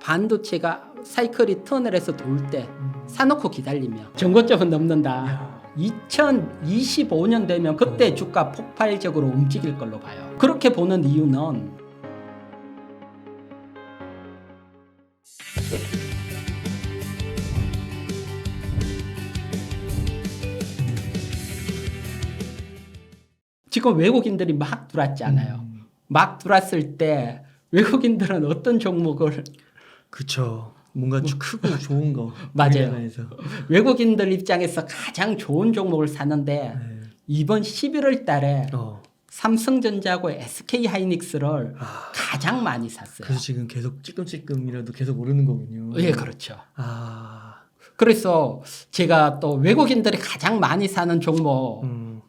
반도체가 사이클이 턴을 해서 돌 때 사놓고 기다리면 전고점은 넘는다. 2025년 되면 그때 주가 폭발적으로 움직일 걸로 봐요. 그렇게 보는 이유는 지금 외국인들이 막 들어왔잖아요. 막 들어왔을 때 외국인들은 어떤 종목을 그쵸. 뭔가 크고 좋은 거. 맞아요. 우리나라에서. 외국인들 입장에서 가장 좋은 종목을 사는데 네. 이번 11월 달에 어. 삼성전자하고 SK하이닉스를 가장 많이 샀어요. 그래서 지금 계속 찔끔찔끔이라도 계속 오르는 거군요. 예, 그렇죠. 아. 그래서 제가 또 외국인들이 가장 많이 사는 종목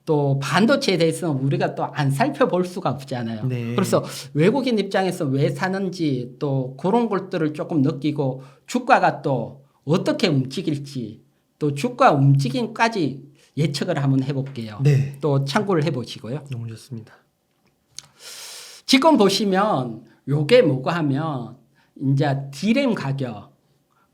또 반도체에 대해서는 우리가 또 안 살펴볼 수가 없잖아요. 네. 그래서 외국인 입장에서 왜 사는지 또 그런 것들을 조금 느끼고 주가가 또 어떻게 움직일지 또 주가 움직임까지 예측을 한번 해볼게요. 네. 또 참고를 해보시고요. 너무 좋습니다. 지금 보시면 요게 뭐고 하면 이제 D램 가격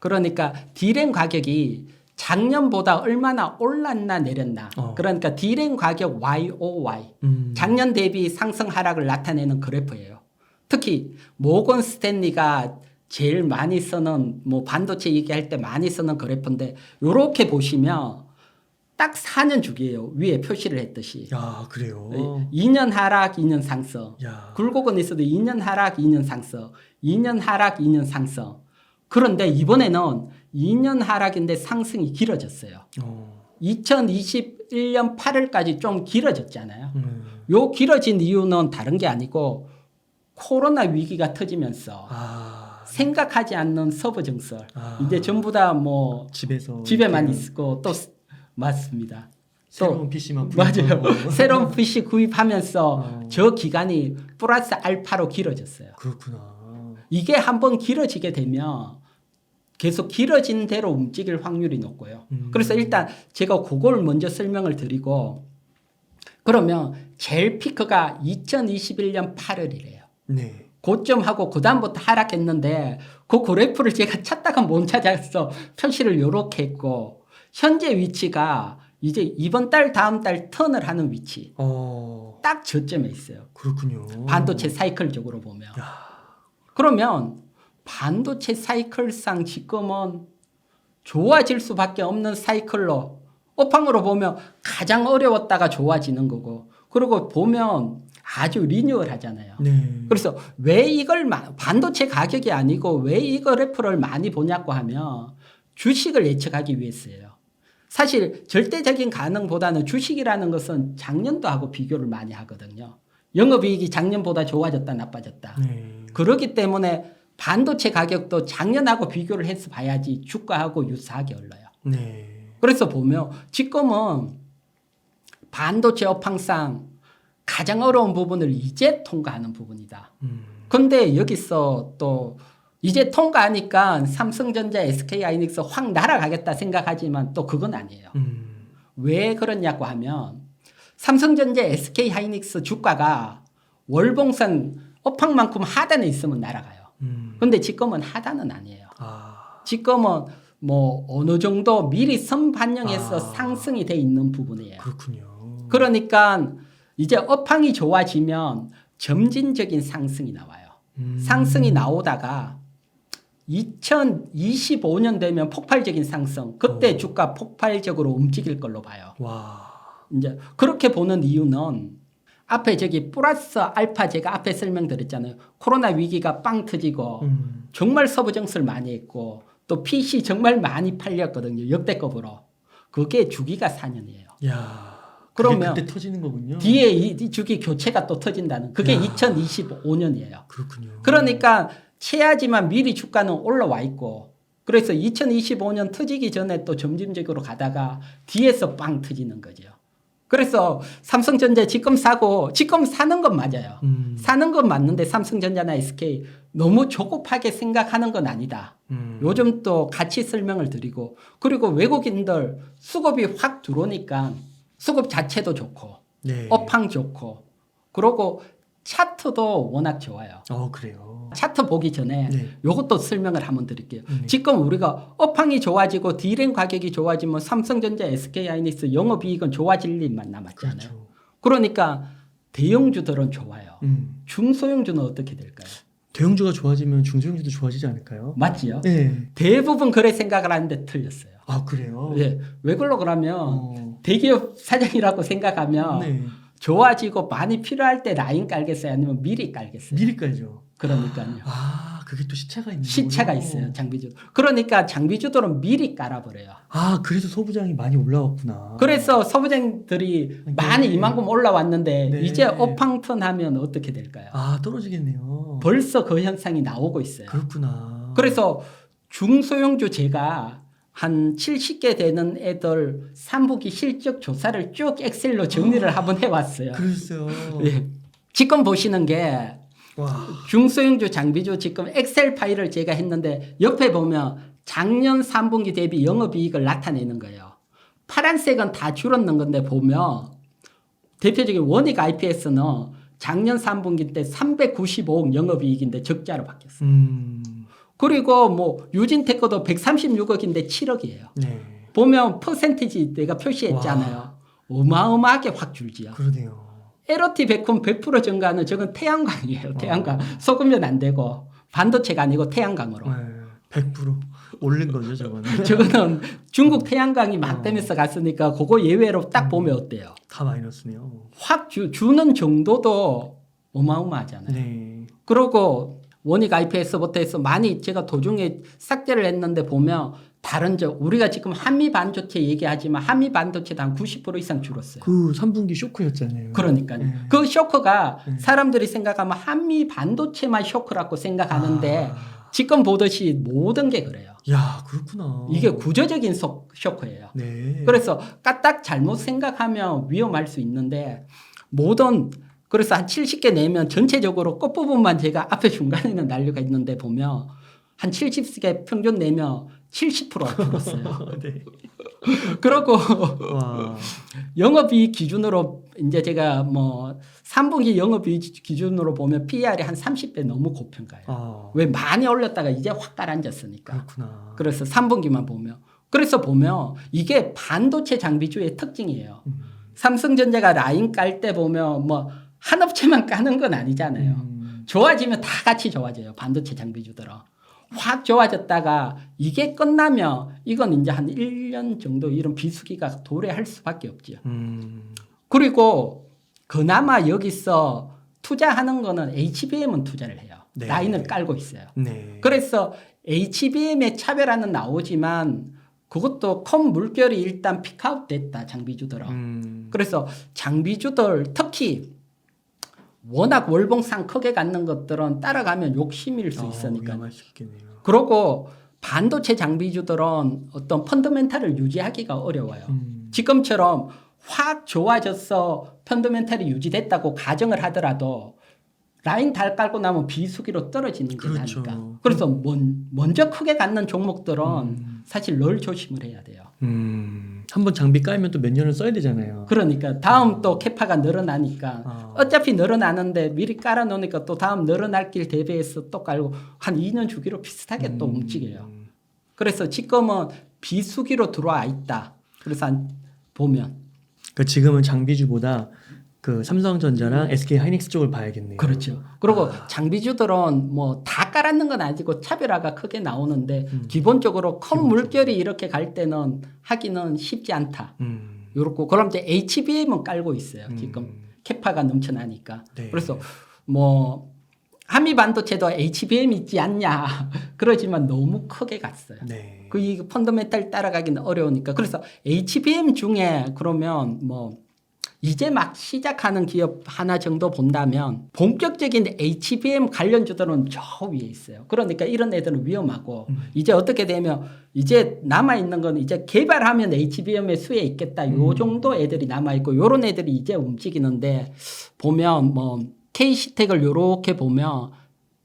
그러니까 D램 가격이 작년보다 얼마나 올랐나 내렸나 그러니까 D램 가격 YOY 작년 대비 상승 하락을 나타내는 그래프예요. 특히 모건 스탠리가 제일 많이 쓰는 뭐 반도체 얘기할 때 많이 쓰는 그래프인데 요렇게 보시면 딱 4년 주기예요. 위에 표시를 했듯이. 야, 그래요. 2년 하락, 2년 상승. 야. 굴곡은 있어도 2년 하락, 2년 상승. 2년 하락, 2년 상승. 그런데 이번에는 2년 하락인데 상승이 길어졌어요. 2021년 8월까지 좀 길어졌잖아요. 요 길어진 이유는 다른 게 아니고 코로나 위기가 터지면서 생각하지 않는 서부 증설. 이제 전부 다 뭐 집에만 있고 또 맞습니다. 새로운 PC만 맞아요. 새로운 PC 구입하면서 저 기간이 플러스 알파로 길어졌어요. 그렇구나. 이게 한번 길어지게 되면 계속 길어진 대로 움직일 확률이 높고요. 그래서 일단 제가 그걸 먼저 설명을 드리고 그러면 제일 피크가 2021년 8월이래요. 네. 고점하고 그 다음부터 하락했는데 그 그래프를 제가 찾다가 못 찾아서 표시를 요렇게 했고 현재 위치가 이제 이번 달 다음 달 턴을 하는 위치 딱 저점에 있어요. 그렇군요. 반도체 사이클적으로 보면. 그러면 반도체 사이클상 지금은 좋아질 수밖에 없는 사이클로 업황으로 보면 가장 어려웠다가 좋아지는 거고 그리고 보면 아주 리뉴얼하잖아요. 네. 그래서 왜 이걸 반도체 가격이 아니고 왜 이 그래프를 많이 보냐고 하면 주식을 예측하기 위해서예요. 사실 절대적인 가능보다는 주식이라는 것은 작년도하고 비교를 많이 하거든요. 영업이익이 작년보다 좋아졌다 나빠졌다. 네. 그렇기 때문에 반도체 가격도 작년하고 비교를 해서 봐야지 주가하고 유사하게 흘러요. 네. 그래서 보면 지금은 반도체 업황상 가장 어려운 부분을 이제 통과하는 부분이다. 근데 여기서 또 이제 통과하니까 삼성전자, SK하이닉스 확 날아가겠다 생각하지만 또 그건 아니에요. 왜 그러냐고 하면 삼성전자, SK하이닉스 주가가 월봉선 업황만큼 하단에 있으면 날아가요. 근데 지금은 하단은 아니에요. 지금은 뭐 어느 정도 미리 선반영해서 상승이 돼 있는 부분이에요. 그렇군요. 그러니까 이제 업황이 좋아지면 점진적인 상승이 나와요. 상승이 나오다가 2025년 되면 폭발적인 상승, 그때 주가 폭발적으로 움직일 걸로 봐요. 와. 이제 그렇게 보는 이유는 앞에 저기 플러스 알파 제가 앞에 설명드렸잖아요. 코로나 위기가 빵 터지고 정말 서부 증설 많이 했고 또 PC 정말 많이 팔렸거든요. 역대급으로. 그게 주기가 4년이에요. 야. 그러면 그때 터지는 거군요. 뒤에 이 주기 교체가 또 터진다는 그게 2025년이에요. 그렇군요. 그러니까 채야지만 미리 주가는 올라와 있고 그래서 2025년 터지기 전에 또 점진적으로 가다가 뒤에서 빵 터지는 거죠. 그래서 삼성전자 지금 사고 지금 사는 건 맞아요. 사는 건 맞는데 삼성전자나 SK 너무 조급하게 생각하는 건 아니다. 요즘 또 같이 설명을 드리고 그리고 외국인들 수급이 확 들어오니까 수급 자체도 좋고 네. 업황 좋고 그러고 차트도 워낙 좋아요. 그래요. 차트 보기 전에 네. 요것도 설명을 한번 드릴게요. 지금 우리가 업황이 좋아지고 D램 가격이 좋아지면 삼성전자, SK하이닉스 영업이익은 좋아질 일만 남았잖아요. 그렇죠. 그러니까 대형주들은 좋아요. 음. 중소형주는 어떻게 될까요? 대형주가 좋아지면 중소형주도 좋아지지 않을까요? 맞지요? 네. 대부분 그래 생각을 하는데 틀렸어요. 그래요? 예. 왜 그러고 그러면 어. 대기업 사장이라고 생각하면 네. 좋아지고 많이 필요할 때 라인 깔겠어요? 아니면 미리 깔겠어요? 미리 깔죠. 그러니까요. 그게 또 시차가 있는 시차가 거군요. 있어요. 장비주. 그러니까 장비주들은 미리 깔아버려요. 그래서 소부장이 많이 올라왔구나. 그래서 소부장들이 네. 많이 이만큼 올라왔는데 네. 이제 업황턴 하면 어떻게 될까요? 떨어지겠네요. 벌써 그 현상이 나오고 있어요. 그렇구나. 그래서 중소형주 제가 한 70개 되는 애들 3분기 실적 조사를 쭉 엑셀로 정리를 한번 해왔어요. 그랬어요. 예. 지금 보시는 게 와. 중소형주 장비주 지금 엑셀 파일을 제가 했는데 옆에 보면 작년 3분기 대비 영업이익을 나타내는 거예요. 파란색은 다 줄었는 건데 보면 대표적인 원익 IPS는 작년 3분기 때 395억 영업이익인데 적자로 바뀌었어요. 그리고 뭐 유진테크도 136억인데 7억이에요. 네. 보면 퍼센티지 내가 표시했잖아요. 와. 어마어마하게 확 줄지요. 그러네요. LOT 백분 100% 증가는 저건 태양광이에요. 태양광. 섞으면 안 되고 반도체가 아니고 태양광으로. 네. 100% 오른 거죠, 저거는. 저거는 중국 태양광이 맞대면서 갔으니까 그거 예외로 딱 보면 어때요? 다 마이너스네요. 확 주는 정도도 어마어마하잖아요. 네. 그리고 원익 IPS부터 해서 많이 제가 도중에 삭제를 했는데 보면 다른 우리가 지금 한미 반도체 얘기하지만 한미 반도체도 한 90% 이상 줄었어요. 그 3분기 쇼크였잖아요. 그러니까요. 네. 그 쇼크가 네. 사람들이 생각하면 한미 반도체만 쇼크라고 생각하는데 지금 보듯이 모든 게 그래요. 야, 그렇구나. 이게 구조적인 쇼크예요. 네. 그래서 까딱 잘못 생각하면 위험할 수 있는데 모든 그래서 한 70개 내면 전체적으로 끝부분만 제가 앞에 중간에는 난리가 있는데 보면 한 70개 평균 내면 70% 줄었어요. 네. 그리고 와. 영업이익 기준으로 이제 제가 뭐 3분기 영업이익 기준으로 보면 PER이 한 30배 너무 고평가예요. 왜 많이 올렸다가 이제 확 가라앉았으니까. 그렇구나. 그래서 3분기만 보면. 그래서 보면 이게 반도체 장비주의 특징이에요. 삼성전자가 라인 깔 때 보면 뭐 한 업체만 까는 건 아니잖아요. 좋아지면 다 같이 좋아져요. 반도체 장비주들은. 확 좋아졌다가 이게 끝나면 이건 이제 한 1년 정도 이런 비수기가 도래할 수밖에 없죠. 그리고 그나마 여기서 투자하는 거는 HBM은 투자를 해요. 네. 라인을 깔고 있어요. 네. 그래서 HBM의 차별화는 나오지만 그것도 컴 물결이 일단 픽아웃 됐다. 장비주들은. 그래서 장비주들 특히 워낙 월봉상 크게 갖는 것들은 따라가면 욕심일 수 있으니까. 위험할 수 있겠네요. 그리고 반도체 장비주들은 어떤 펀더멘탈을 유지하기가 어려워요. 지금처럼 확 좋아져서 펀더멘탈이 유지됐다고 가정을 하더라도 라인 달 깔고 나면 비수기로 떨어지는 게 그렇죠. 나니까. 그래서 먼저 크게 갖는 종목들은 사실 늘 조심을 해야 돼요. 한번 장비 깔면 또 몇 년을 써야 되잖아요. 그러니까 다음 또 캐파가 늘어나니까 어차피 늘어나는데 미리 깔아놓으니까 또 다음 늘어날 길 대비해서 또 깔고 한 2년 주기로 비슷하게 또 움직여요. 그래서 지금은 비수기로 들어와 있다. 그래서 보면 그러니까 지금은 장비주보다 그 삼성전자랑 SK 하이닉스 쪽을 봐야겠네요. 그렇죠. 그리고 장비주들은 뭐 다 깔았는 건 아니고 차별화가 크게 나오는데 기본적으로 컴 물결이 이렇게 갈 때는 하기는 쉽지 않다. 요렇고 그럼 이제 HBM은 깔고 있어요. 지금 캐파가 넘쳐나니까. 네. 그래서 뭐 한미 반도체도 HBM 있지 않냐 그러지만 너무 크게 갔어요. 네. 그 이 펀더멘탈 따라가기는 어려우니까. 그래서 HBM 중에 그러면 뭐 이제 막 시작하는 기업 하나 정도 본다면 본격적인 HBM 관련주들은 저 위에 있어요. 그러니까 이런 애들은 위험하고 이제 어떻게 되면 이제 남아있는 건 이제 개발하면 HBM의 수에 있겠다. 요 정도 애들이 남아있고 요런 애들이 이제 움직이는데 보면 뭐 K시텍을 요렇게 보면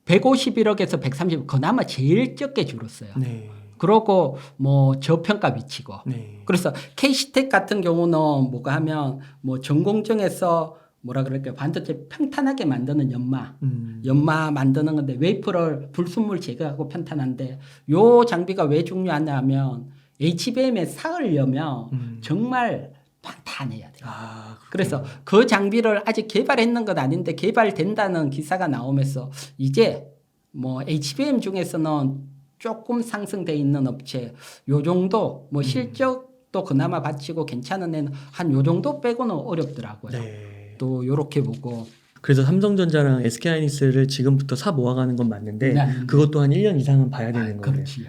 151억에서 130억 그나마 제일 적게 줄었어요. 네. 그러고 뭐 저평가 위치고. 네. 그래서 K시텍 같은 경우는 뭐가 하면 뭐 전공정에서 뭐라 그럴까요? 반도체 평탄하게 만드는 연마 만드는 건데 웨이퍼를 불순물 제거하고 평탄한데 요 장비가 왜 중요하냐면 HBM에 쌓으려면 정말 평탄해야 돼요. 그래서 그 장비를 아직 개발했는 건 아닌데 개발된다는 기사가 나오면서 이제 뭐 HBM 중에서는 조금 상승돼 있는 업체 요 정도 뭐 실적도 그나마 받치고 괜찮은 애는 한 요 정도 빼고는 어렵더라고요. 네. 또 요렇게 보고 그래서 삼성전자랑 SK하이닉스를 지금부터 사 모아가는 건 맞는데 네. 그것도 한 1년 이상은 봐야 되는 거예요. 그렇지.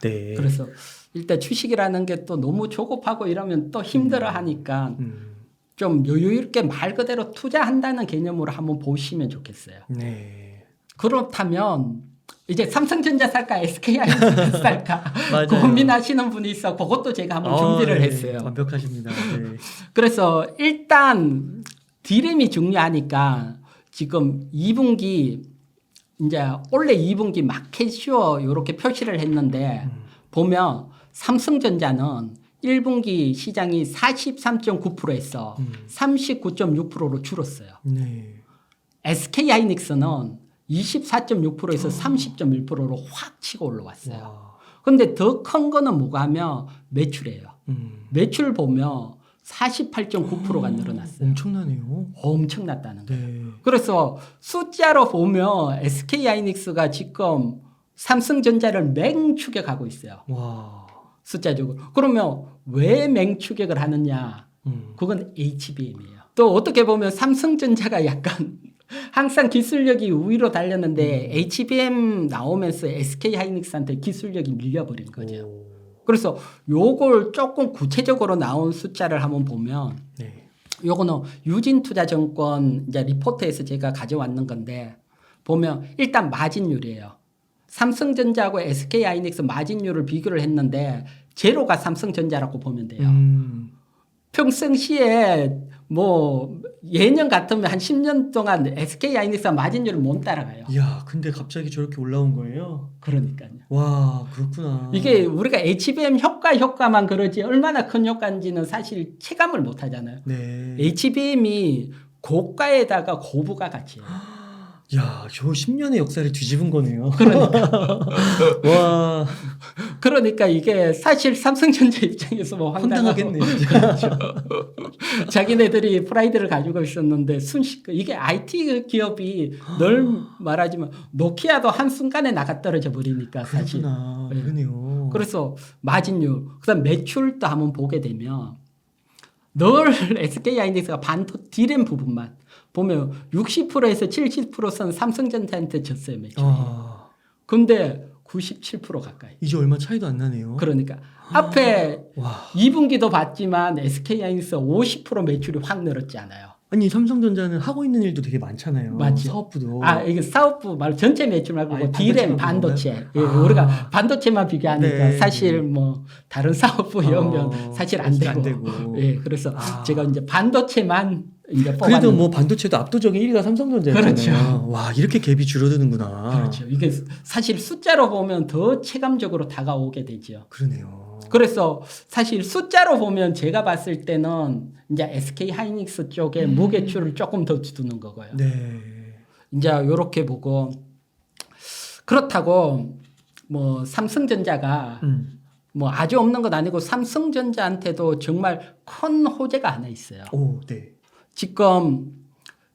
네. 그래서 일단 주식이라는 게 또 너무 조급하고 이러면 또 힘들어 하니까 좀 여유 있게 말 그대로 투자한다는 개념으로 한번 보시면 좋겠어요. 네. 그렇다면 이제 삼성전자 살까 SK하이닉스 살까 맞아요. 고민하시는 분이 있어. 그것도 제가 한번 준비를 네. 했어요. 완벽하십니다. 네. 그래서 일단 D램이 중요하니까 지금 2분기 이제 올해 2분기 마켓슈어 이렇게 표시를 했는데 보면 삼성전자는 1분기 시장이 43.9%에서 39.6%로 줄었어요. 네. SK하이닉스는 24.6%에서 30.1%로 확 치고 올라왔어요. 와. 근데 더 큰 거는 뭐가 하면 매출이에요. 매출 보면 48.9%가 늘어났어요. 엄청나네요. 엄청났다는 거예요. 네. 그래서 숫자로 보면 SK하이닉스가 지금 삼성전자를 맹추격하고 있어요. 와. 숫자적으로. 그러면 왜 맹추격을 하느냐? 그건 HBM이에요. 또 어떻게 보면 삼성전자가 약간 항상 기술력이 우위로 달렸는데 HBM 나오면서 SK하이닉스한테 기술력이 밀려버린 거죠. 오. 그래서 요걸 조금 구체적으로 나온 숫자를 한번 보면 네. 요거는 유진투자증권 이제 리포트에서 제가 가져왔는 건데 보면 일단 마진율이에요. 삼성전자하고 SK하이닉스 마진율을 비교를 했는데 제로가 삼성전자라고 보면 돼요. 평상시에 뭐 예년 같으면 한 10년 동안 SK하이닉스가 마진율을 못 따라가요. 이야, 근데 갑자기 저렇게 올라온 거예요? 그러니까요. 와, 그렇구나. 이게 우리가 HBM 효과만 그러지 얼마나 큰 효과인지는 사실 체감을 못 하잖아요. 네. HBM이 고가에다가 고부가 가치예요. 야, 저 10년의 역사를 뒤집은 거네요. 그러니까. 와, 그러니까 이게 사실 삼성전자 입장에서 뭐 황당하겠네요. 그렇죠. 자기네들이 프라이드를 가지고 있었는데 순식간 이게 IT 기업이 늘 말하지만 노키아도 한순간에 나가 떨어져 버리니까 사실. 그렇구나. 네. 그러네요. 그래서 마진율, 그다음 매출도 한번 보게 되면 늘 SK하이닉스가 D램 부분만 보면 60%에서 70%선 삼성전자한테 졌어요, 매출이. 근데 97% 가까이. 이제 얼마 차이도 안 나네요. 그러니까 앞에 와. 2분기도 봤지만 SK하이닉스 50% 매출이 확 늘었지 않아요. 아니, 삼성전자는 하고 있는 일도 되게 많잖아요. 맞죠. 사업부도. 이게 사업부 말 전체 매출 말고 아니, D램 반도체. 예, 우리가 반도체만 비교하니까 네. 사실 뭐 다른 사업부 이러면 사실 안 되고. 예, 그래서 제가 이제 반도체만 이제 그래도 뭐 반도체도 압도적인 1위가 삼성전자였잖아요. 그렇죠. 와, 이렇게 갭이 줄어드는구나. 그렇죠. 이게 사실 숫자로 보면 더 체감적으로 다가오게 되죠. 그러네요. 그래서 사실 숫자로 보면 제가 봤을 때는 이제 SK하이닉스 쪽에 무게추를 조금 더 두는 거고요. 네. 이제 요렇게 보고 그렇다고 뭐 삼성전자가 뭐 아주 없는 건 아니고 삼성전자한테도 정말 큰 호재가 하나 있어요. 오, 네. 지금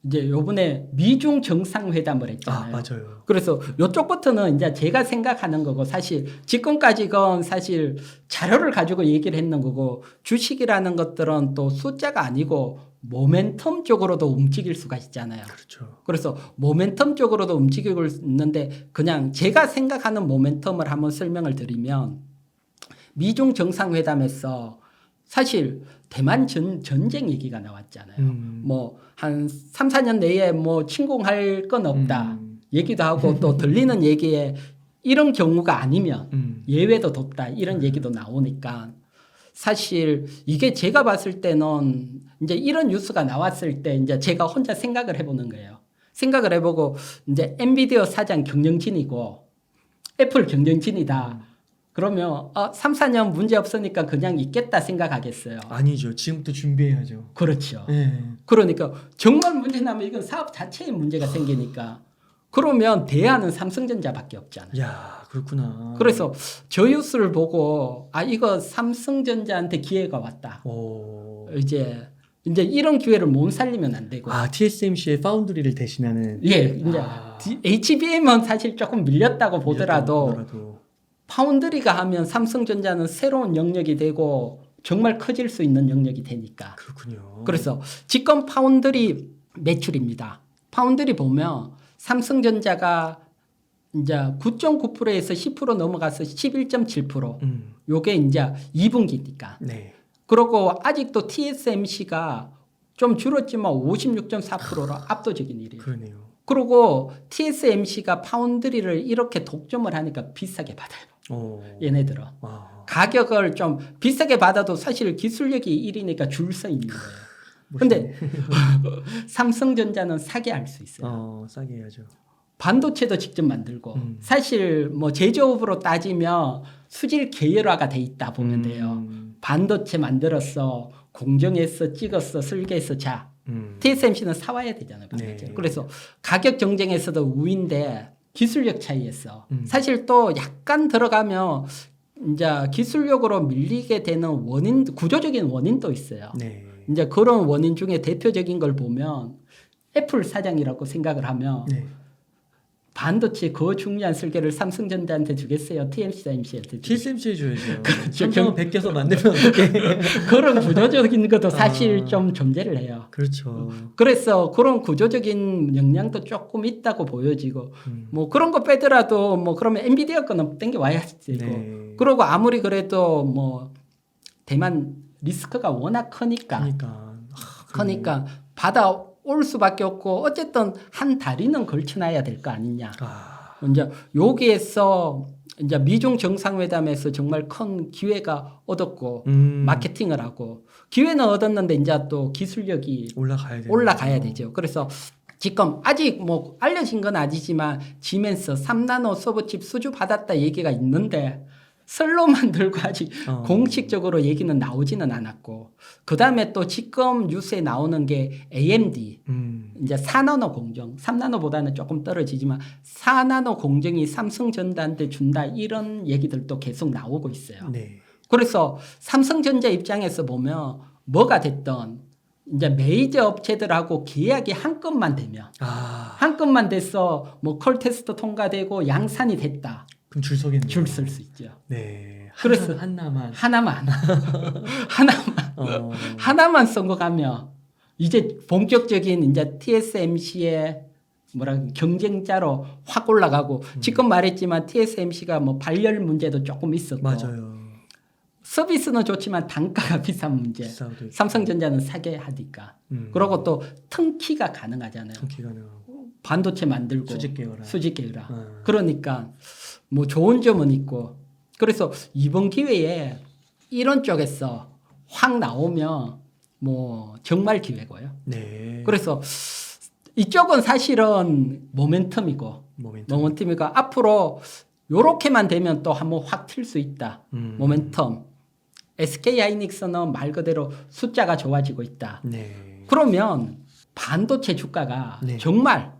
이제 요번에 미중 정상회담을 했잖아요. 맞아요. 그래서 요쪽부터는 이제 제가 생각하는 거고 사실 지금까지건 사실 자료를 가지고 얘기를 했는 거고 주식이라는 것들은 또 숫자가 아니고 모멘텀 쪽으로도 움직일 수가 있잖아요. 그렇죠. 그래서 모멘텀 쪽으로도 움직이고 있는데 그냥 제가 생각하는 모멘텀을 한번 설명을 드리면 미중 정상회담에서 사실 대만 전쟁 얘기가 나왔잖아요. 뭐 한 3, 4년 내에 뭐 침공할 건 없다 얘기도 하고 또 들리는 얘기에 이런 경우가 아니면 예외도 뒀다 이런 얘기도 나오니까 사실 이게 제가 봤을 때는 이제 이런 뉴스가 나왔을 때 이제 제가 혼자 생각을 해보는 거예요. 생각을 해보고 이제 엔비디아 사장 경영진이고 애플 경영진이다. 그러면 3, 4년 문제 없으니까 그냥 있겠다 생각하겠어요. 아니죠. 지금부터 준비해야죠. 그렇죠. 네. 그러니까 정말 문제 나면 이건 사업 자체에 문제가 생기니까 그러면 대안은 삼성전자밖에 없잖아요. 야, 그렇구나. 그래서 저 뉴스를 보고 이거 삼성전자한테 기회가 왔다. 오. 이제 이런 기회를 못 살리면 안 되고. TSMC의 파운드리를 대신하는. 예, 이제 HBM은 사실 조금 밀렸다고 보더라도 파운드리가 하면 삼성전자는 새로운 영역이 되고 정말 커질 수 있는 영역이 되니까. 그렇군요. 그래서 직권 파운드리 매출입니다. 파운드리 보면 삼성전자가 이제 9.9%에서 10% 넘어가서 11.7%. 요게 이제 2분기니까. 네. 그리고 아직도 TSMC가 좀 줄었지만 56.4%로 압도적인 일이에요. 그러네요. 그리고 TSMC가 파운드리를 이렇게 독점을 하니까 비싸게 받아요. 얘네들은. 와. 가격을 좀 비싸게 받아도 사실 기술력이 1위니까 줄 서 있는 거예요. 근데 삼성전자는 사게 할 수 있어요. 싸게 해야죠. 반도체도 직접 만들고 사실 뭐 제조업으로 따지면 수질 계열화가 돼 있다 보면 돼요. 반도체 만들었어, 공정했어, 찍었어, 설계했어, 자. TSMC는 사와야 되잖아요. 반도체. 네. 그래서 가격 경쟁에서도 우위인데 기술력 차이에서 사실 또 약간 들어가면 이제 기술력으로 밀리게 되는 원인, 구조적인 원인도 있어요. 네. 이제 그런 원인 중에 대표적인 걸 보면 애플 사장이라고 생각을 하면 네. 반도체 그 중요한 설계를 삼성전자한테 주겠어요? TSMC한테 주겠어요? TSMC에 줘야죠. 그렇죠. 삼성은 베껴서 만들면 어떻게? 그런 구조적인 것도 사실 좀 존재를 해요. 그렇죠. 그래서 그런 구조적인 역량도 조금 있다고 보여지고 뭐 그런 거 빼더라도 뭐 그러면 엔비디아 거는 땡겨 와야 되고 네. 그러고 아무리 그래도 뭐 대만 리스크가 워낙 크니까 받아올 수밖에 없고 어쨌든 한 다리는 걸쳐놔야 될 거 아니냐. 이제 여기에서 이제 미중 정상회담에서 정말 큰 기회가 얻었고 마케팅을 하고 기회는 얻었는데 이제 또 기술력이 올라가야 되죠. 그래서 지금 아직 뭐 알려진 건 아니지만 지멘스 3나노 서버칩 수주 받았다 얘기가 있는데 설로만 들고 아직 공식적으로 얘기는 나오지는 않았고 그 다음에 또 지금 뉴스에 나오는 게 AMD 이제 4나노 공정 3나노보다는 조금 떨어지지만 4나노 공정이 삼성전자한테 준다 이런 얘기들도 계속 나오고 있어요. 네. 그래서 삼성전자 입장에서 보면 뭐가 됐던 이제 메이저 업체들하고 계약이 한 건만 되면 한 건만 돼서 뭐 콜 테스트 통과되고 양산이 됐다. 그럼 줄 서겠네요. 줄 쓸 수 있죠. 네. 그래서 하나만 하나만 선거가면 이제 본격적인 이제 TSMC의 경쟁자로 확 올라가고 지금 말했지만 TSMC가 뭐 발열 문제도 조금 있었고 맞아요. 서비스는 좋지만 단가가 비싼 문제. 삼성전자는 사게 하니까. 그리고 또 턴키가 가능하잖아요. 반도체 만들고 수직 계열화. 그러니까 뭐 좋은 점은 있고 그래서 이번 기회에 이런 쪽에서 확 나오면 뭐 정말 기회고요. 네. 그래서 이쪽은 사실은 모멘텀이고 앞으로 요렇게만 되면 또 한번 확 튈 수 있다. 모멘텀. SK 하이닉스는 말 그대로 숫자가 좋아지고 있다. 네. 그러면 반도체 주가가 정말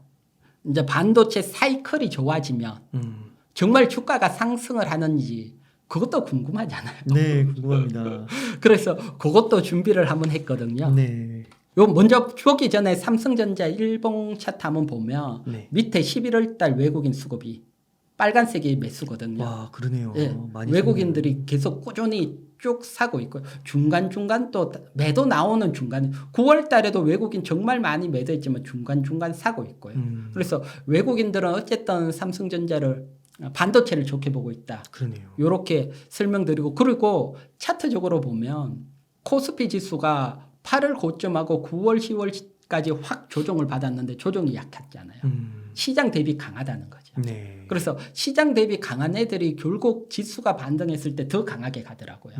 이제 반도체 사이클이 좋아지면 정말 주가가 상승을 하는지 그것도 궁금하잖아요. 네, 궁금합니다. 그래서 그것도 준비를 한번 했거든요. 네. 요 먼저 보기 전에 삼성전자 일봉 차트 한번 보면 밑에 11월 달 외국인 수급이 빨간색이 매수거든요. 와, 그러네요. 예, 많이 외국인들이 샀네요. 계속 꾸준히 쭉 사고 있고 중간중간 또 매도 나오는 중간에 9월 달에도 외국인 정말 많이 매도했지만 중간중간 사고 있고요. 그래서 외국인들은 어쨌든 삼성전자를 반도체를 좋게 보고 있다. 그러네요. 이렇게 설명드리고 그리고 차트적으로 보면 코스피 지수가 8월 고점하고 9월 10월까지 확 조정을 받았는데 조정이 약했잖아요. 시장 대비 강하다는 거죠. 네. 그래서 시장 대비 강한 애들이 결국 지수가 반등했을 때 더 강하게 가더라고요.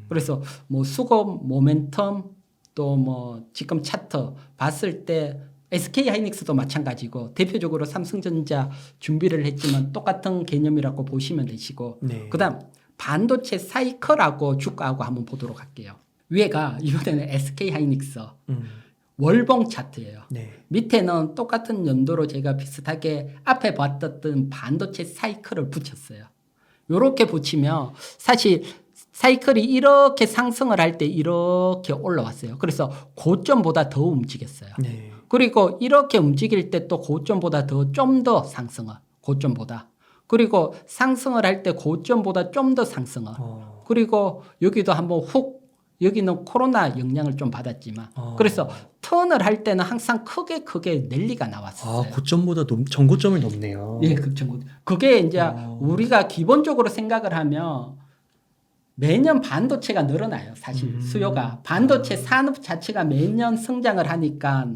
그래서 뭐 수급 모멘텀 또 뭐 지금 차트 봤을 때 SK 하이닉스도 마찬가지고 대표적으로 삼성전자 준비를 했지만 똑같은 개념이라고 보시면 되시고 그다음 반도체 사이클하고 주가하고 한번 보도록 할게요. 위에가 이번에는 SK 하이닉스 월봉 차트예요. 네. 밑에는 똑같은 연도로 제가 비슷하게 앞에 봤던 반도체 사이클을 붙였어요. 이렇게 붙이면 사실 사이클이 이렇게 상승을 할 때 이렇게 올라왔어요. 그래서 고점보다 더 움직였어요. 네. 그리고 이렇게 움직일 때 또 고점보다 좀 더 상승을, 고점보다. 그리고 상승을 할 때 고점보다 좀 더 상승을. 그리고 여기도 한번 여기는 코로나 영향을 좀 받았지만 그래서 턴을 할 때는 항상 크게 랠리가 나왔어요. 아, 고점보다 전고점을 넘네요. 예, 그렇죠. 그게 이제 우리가 기본적으로 생각을 하면 매년 반도체가 늘어나요. 사실 수요가. 반도체 산업 자체가 매년 성장을 하니까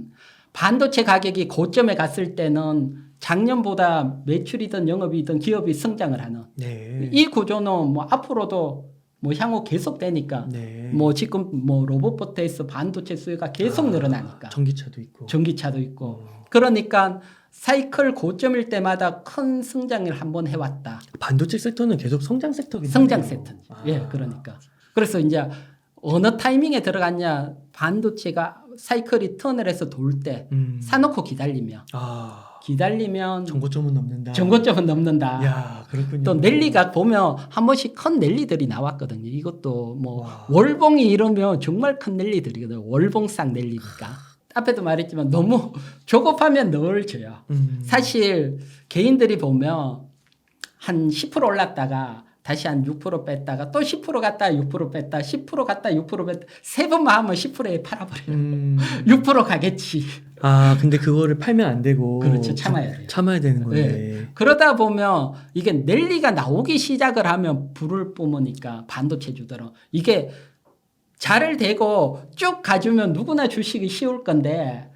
반도체 가격이 고점에 갔을 때는 작년보다 매출이든 영업이든 기업이 성장을 하는 네. 이 구조는 뭐 앞으로도 뭐 향후 계속 되니까 네. 뭐 지금 뭐 로봇부터해서 반도체 수요가 계속 늘어나니까 전기차도 있고 그러니까 사이클 고점일 때마다 큰 성장을 한번 해왔다. 반도체 섹터는 계속 성장 섹터긴 성장 하네요. 섹터. 예, 그러니까. 그래서 이제 어느 타이밍에 들어갔냐 반도체가 사이클이 턴을 해서 돌 때 사놓고 기다리면 전고점은 넘는다. 전고점은 넘는다. 야, 그렇군요. 또 랠리가 보면 한 번씩 큰 랠리들이 나왔거든요. 이것도 뭐 월봉이 이러면 정말 큰 랠리들이거든요. 월봉상 랠리니까. 앞에도 말했지만 너무 조급하면 늘 져요. 사실 개인들이 보면 한 10% 올랐다가 다시 한 6% 뺐다가 또 10% 갔다 6% 뺐다 10% 갔다 6% 뺐다 세 번만 하면 10%에 팔아버려요. 6% 가겠지. 아, 근데 그거를 팔면 안 되고 그렇죠. 참아야 돼요. 참아야 되는 건데. 네. 그러다 보면 이게 랠리가 나오기 시작을 하면 불을 뿜으니까 반도체주들은 이게 잘을 대고 쭉 가주면 누구나 주식이 쉬울 건데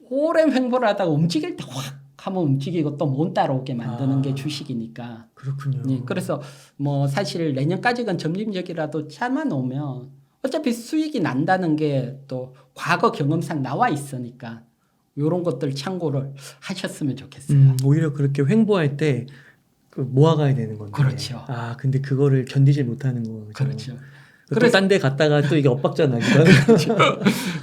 오랜 횡보를 하다가 움직일 때 확 하면 움직이고 또 못 따라오게 만드는 게 주식이니까. 그렇군요. 네, 그래서 뭐 사실 내년까지는 점진적이라도 참아 놓으면 어차피 수익이 난다는 게 또 과거 경험상 나와 있으니까 이런 것들 참고를 하셨으면 좋겠어요. 오히려 그렇게 횡보할 때 모아가야 되는 건데. 그렇죠. 아, 근데 그거를 견디질 못하는 거죠. 그렇죠. 그래서 딴 데 갔다가 또 이게 엇박자 나기도 하는 거죠.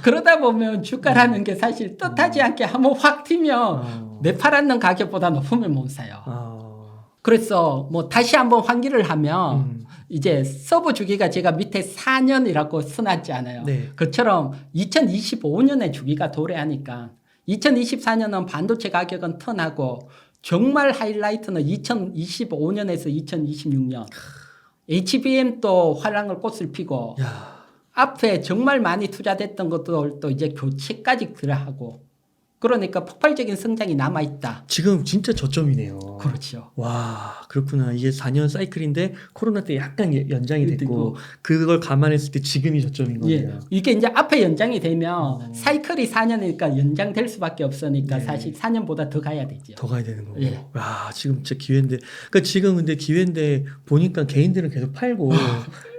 그러다 보면 주가라는 게 사실 뜻하지 않게 한번 확 튀면 내 팔았는 가격보다 높으면 못 사요. 그래서 뭐 다시 한번 환기를 하면 이제 서브 주기가 제가 밑에 4년이라고 써놨잖아요. 네. 그처럼 2025년에 주기가 도래하니까 2024년은 반도체 가격은 턴하고 정말 하이라이트는 2025년에서 2026년 HBM도 화랑을 꽃을 피고 앞에 정말 많이 투자됐던 것들도 이제 교체까지 들어가고 그러니까 폭발적인 성장이 남아있다. 지금 진짜 저점이네요. 그렇죠. 와, 그렇구나. 이게 4년 사이클인데 코로나 때 약간 연장이 됐고 그걸 감안했을 때 지금이 저점인 거예요. 예, 이게 이제 앞에 연장이 되면 사이클이 4년이니까 연장될 수밖에 없으니까 사실 4년보다 더 가야 되죠. 더 가야 되는 거고. 예. 와, 지금 진짜 기회인데. 그러니까 지금 근데 기회인데 보니까 개인들은 계속 팔고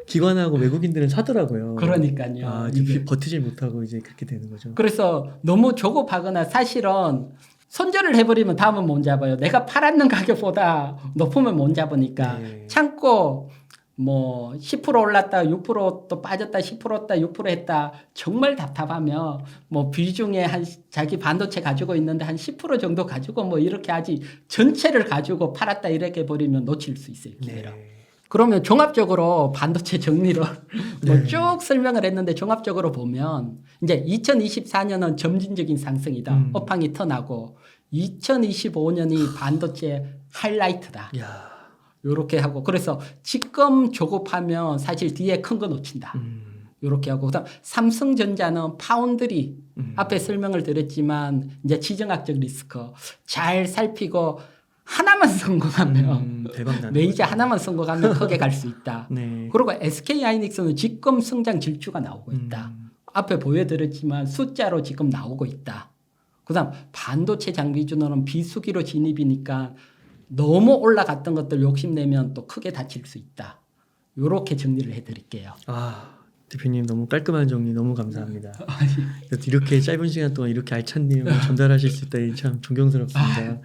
기관하고 외국인들은 사더라고요. 그러니까요. 아, 이게 버티질 못하고 이제 그렇게 되는 거죠. 그래서 너무 조급하거나 사실은 손절을 해버리면 다음은 못 잡아요. 내가 팔았는 가격보다 높으면 못 잡으니까 참고 뭐 10% 올랐다 6%또 빠졌다 10%다 6% 했다 정말 답답하면 뭐 비중에 한 자기 반도체 가지고 있는데 한 10% 정도 가지고 뭐 이렇게 하지 전체를 가지고 팔았다 이렇게 버리면 놓칠 수 있어요. 기회를. 그러면 종합적으로 반도체 정리를 뭐 쭉 설명을 했는데 종합적으로 보면 이제 2024년은 점진적인 상승이다. 업황이 턴하고 2025년이 반도체 하이라이트다. 요렇게 하고 그래서 지금 조급하면 사실 뒤에 큰 거 놓친다. 요렇게 하고 그다음 삼성전자는 파운드리 앞에 설명을 드렸지만 이제 지정학적 리스크 잘 살피고 하나만 성공하면 레이저 하나만 성공하면 크게 갈 수 있다. 그리고 SK 하이닉스는 지금 성장 질주가 나오고 있다. 앞에 보여드렸지만 숫자로 지금 나오고 있다. 그다음 반도체 장비주는 비수기로 진입이니까 너무 올라갔던 것들 욕심내면 또 크게 다칠 수 있다. 이렇게 정리를 해드릴게요. 아, 대표님 너무 깔끔한 정리 너무 감사합니다. 이렇게 짧은 시간 동안 이렇게 알찬 내용을 전달하실 수 있다니 참 존경스럽습니다.